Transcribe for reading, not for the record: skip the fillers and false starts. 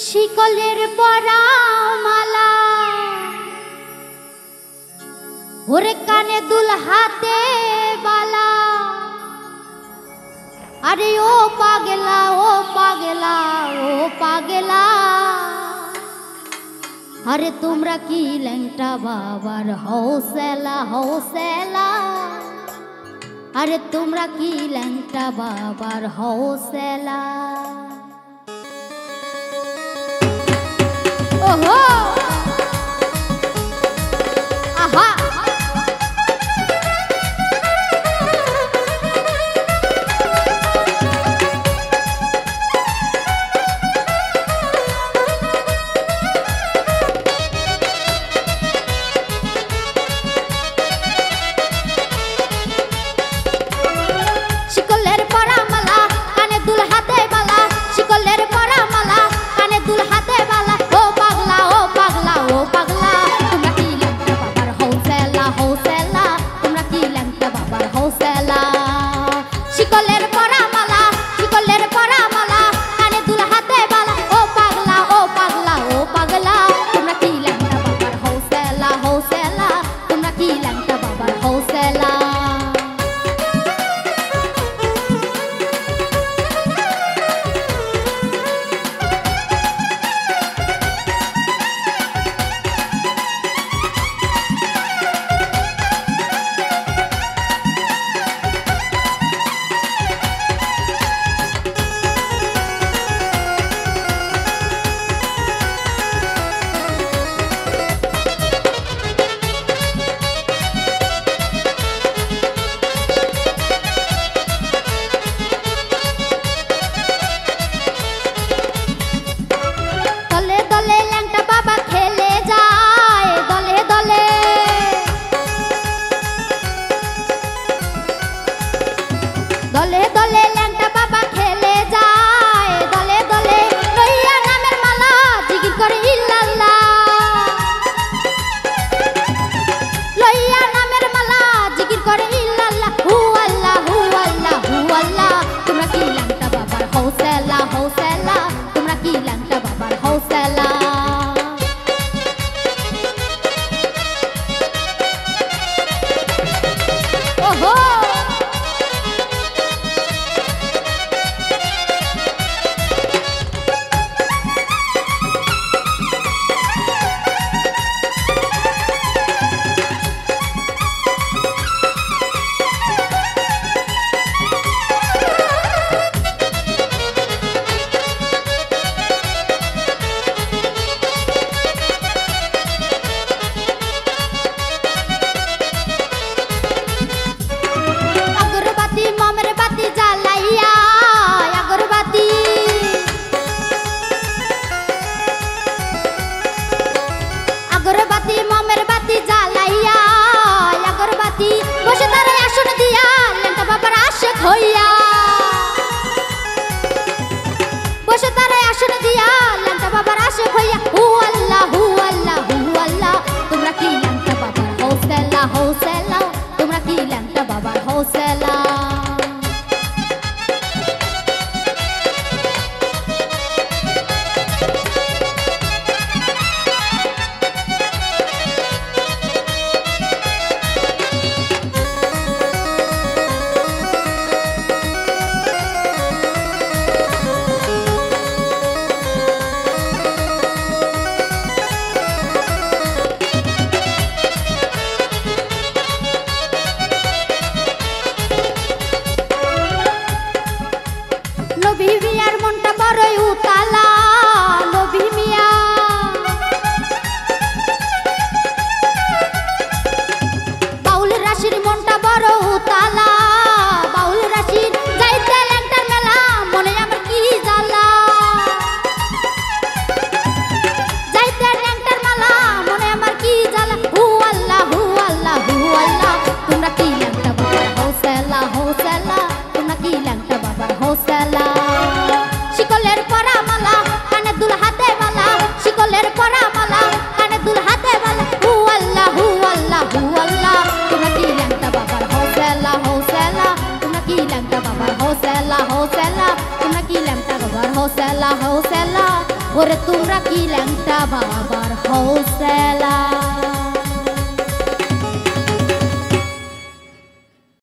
শিকলের পরা মালা ওরে কানে দুল হাতে বালা। আরে ও পাগলা ও পাগলা ও পাগলা, আরে তোমরা কি ল্যাংটা বাবার হৌসলা হৌসলা, আরে তোমরা কি ল্যাংটা বাবার হৌসলা। ওহো আহা শিকলের পরা মালা কানে দুল হাতে বালা, শিকলের পরা মালা কানে দুল হাতে বালা। ও পাগলা ও পাগলা ও পাগলা, তোমরা কি ল্যাংটা বাবার হৌসলা হৌসলা, তোমরা কি ল্যাংটা বাবার হৌসলা। শিকলের পরা মালা শিকলের পরা মালা কানে দুল হাতে বালা। ও পাগলা ও পাগলা ও পাগলা, তোমরা কি ল্যাংটা বাবার হৌসলা হৌসলা, তোমরা কি ল্যাংটা বাবার হৌসলা। দলে দলে ল্যাংটা বাবা খেলে যায়, দলে দলে লইয়া নামের মালা জিকির করে ইল্লাল্লাহ, লইয়া নামের মালা জিকির করে ইল্লাল্লাহ। হু আল্লাহ হু আল্লাহ হু আল্লাহ, তোমরা কি ল্যাংটা বাবার হৌসলা হৌসলা, তোমরা কি ল্যাংটা বাবার হৌসলা। ওহো আগরবাতি মমের বাতি জ্বালাইয়া, আগরবাতি বসে তারে আসন দিয়া ল্যাংটা বাবার আশেক হইয়া, বসে তারে আসন দিয়া ল্যাংটা বাবার আশেক হইয়া। হু আল্লাহ হু আল্লাহ হু আল্লাহ, তোমরা কি ল্যাংটা বাবার হৌসলা হৌসলা, তোমরা কি ল্যাংটা বাবার হৌসলা। নবী মিয়ার মনটা বড়ই উতালা, নবী মিয়া বাউল রাশির মনটা বড় উতালা, বাউল রাশির যাইতে ল্যাংটার মেলা মনে আমার কি জ্বালা, যাইতে ল্যাংটার মেলা মনে আমার কি জ্বালা। হু আল্লাহ হু আল্লাহ হু আল্লাহ, তোমরা কি ল্যাংটা বাবার হৌসলা হৌসলা, তোমরা কি ল্যাংটা বাবার হৌসলা। শিকলের পরা মালা কানে দুল হাতে বালা, শিকলের পরা মালা কানে দুল হাতে বালা। হু আল্লাহ হু আল্লাহ হু আল্লাহ, তোমরা কি ল্যাংটা বাবার হৌসলা হৌসলা, তোমরা কি ল্যাংটা বাবার হৌসলা হৌসলা, তোমরা কি ল্যাংটা বাবার হৌসলা হৌসলা। ওরে তোমরা কি ল্যাংটা বাবার হৌসলা।